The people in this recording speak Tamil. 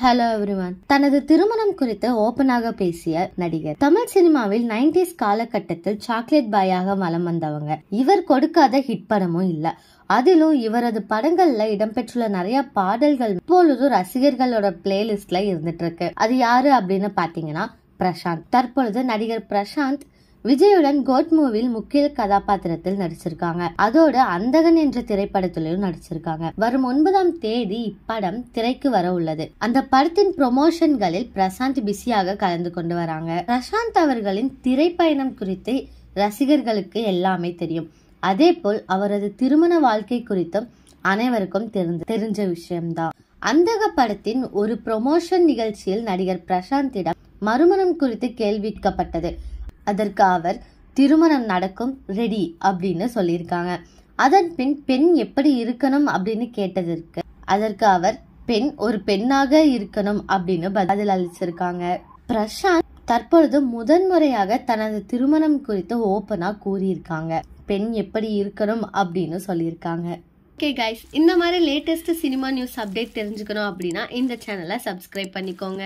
Hello everyone. தனது திருமணம் குறித்து ஓபனாக பேசிய நடிகர். தமிழ் சினிமாவில் 90s காலகட்டத்தில் சாக்லேட் பாயாக வலம் வந்தவங்க. இவர் கொடுக்காத ஹிட் படமும் இல்ல. அதிலும் இவரது படங்கள்ல இடம்பெற்றுள்ள நிறைய பாடல்கள் இப்பொழுது ரசிகர்களோட பிளேலிஸ்ட்ல இருந்துட்டு இருக்கு. அது யாரு அப்படின்னு பாத்தீங்கன்னா பிரசாந்த். தற்பொழுது நடிகர் பிரசாந்த் விஜயுடன் கோட் மூவியில் முக்கிய கதாபாத்திரத்தில் நடிச்சிருக்காங்க. அதோடு அந்தகன் என்ற திரைப்படத்திலும் நடிச்சிருக்காங்க. வரும் 9ஆம் தேதி இப்படம் திரைக்கு வர உள்ளது. அந்த படத்தின் ப்ரொமோஷன்களில் பிரசாந்த் பிஸியாக கலந்து கொண்டு வராங்க. பிரசாந்த் அவர்களின் திரைப்பயணம் குறித்து ரசிகர்களுக்கு எல்லாமே தெரியும். அதே போல் அவரது திருமண வாழ்க்கை குறித்தும் அனைவருக்கும் தெரிஞ்ச விஷயம்தான். அந்தக படத்தின் ஒரு ப்ரொமோஷன் நிகழ்ச்சியில் நடிகர் பிரசாந்திடம் மறுமணம் குறித்து கேள்விக்கப்பட்டது. அதற்கு அவர் திருமணம் நடக்கும், ரெடி அப்படின்னு சொல்லியிருக்காங்க. அதன் பின் பெண் எப்படி இருக்கணும் அப்படின்னு கேட்டதற்கு அதற்கு அவர் பெண் ஒரு பெண்ணாக இருக்கணும் அப்படின்னு பதில் அளிச்சிருக்காங்க. பிரசாந்த் தற்பொழுது முதன்முறையாக தனது திருமணம் குறித்து ஓப்பனா கூறியிருக்காங்க. பெண் எப்படி இருக்கணும் அப்படின்னு சொல்லியிருக்காங்க. ஓகே கைஸ், இந்த மாதிரி லேட்டஸ்ட் சினிமா நியூஸ் அப்டேட் தெரிஞ்சுக்கணும் அப்படின்னா இந்த சேனலை சப்ஸ்கிரைப் பண்ணிக்கோங்க.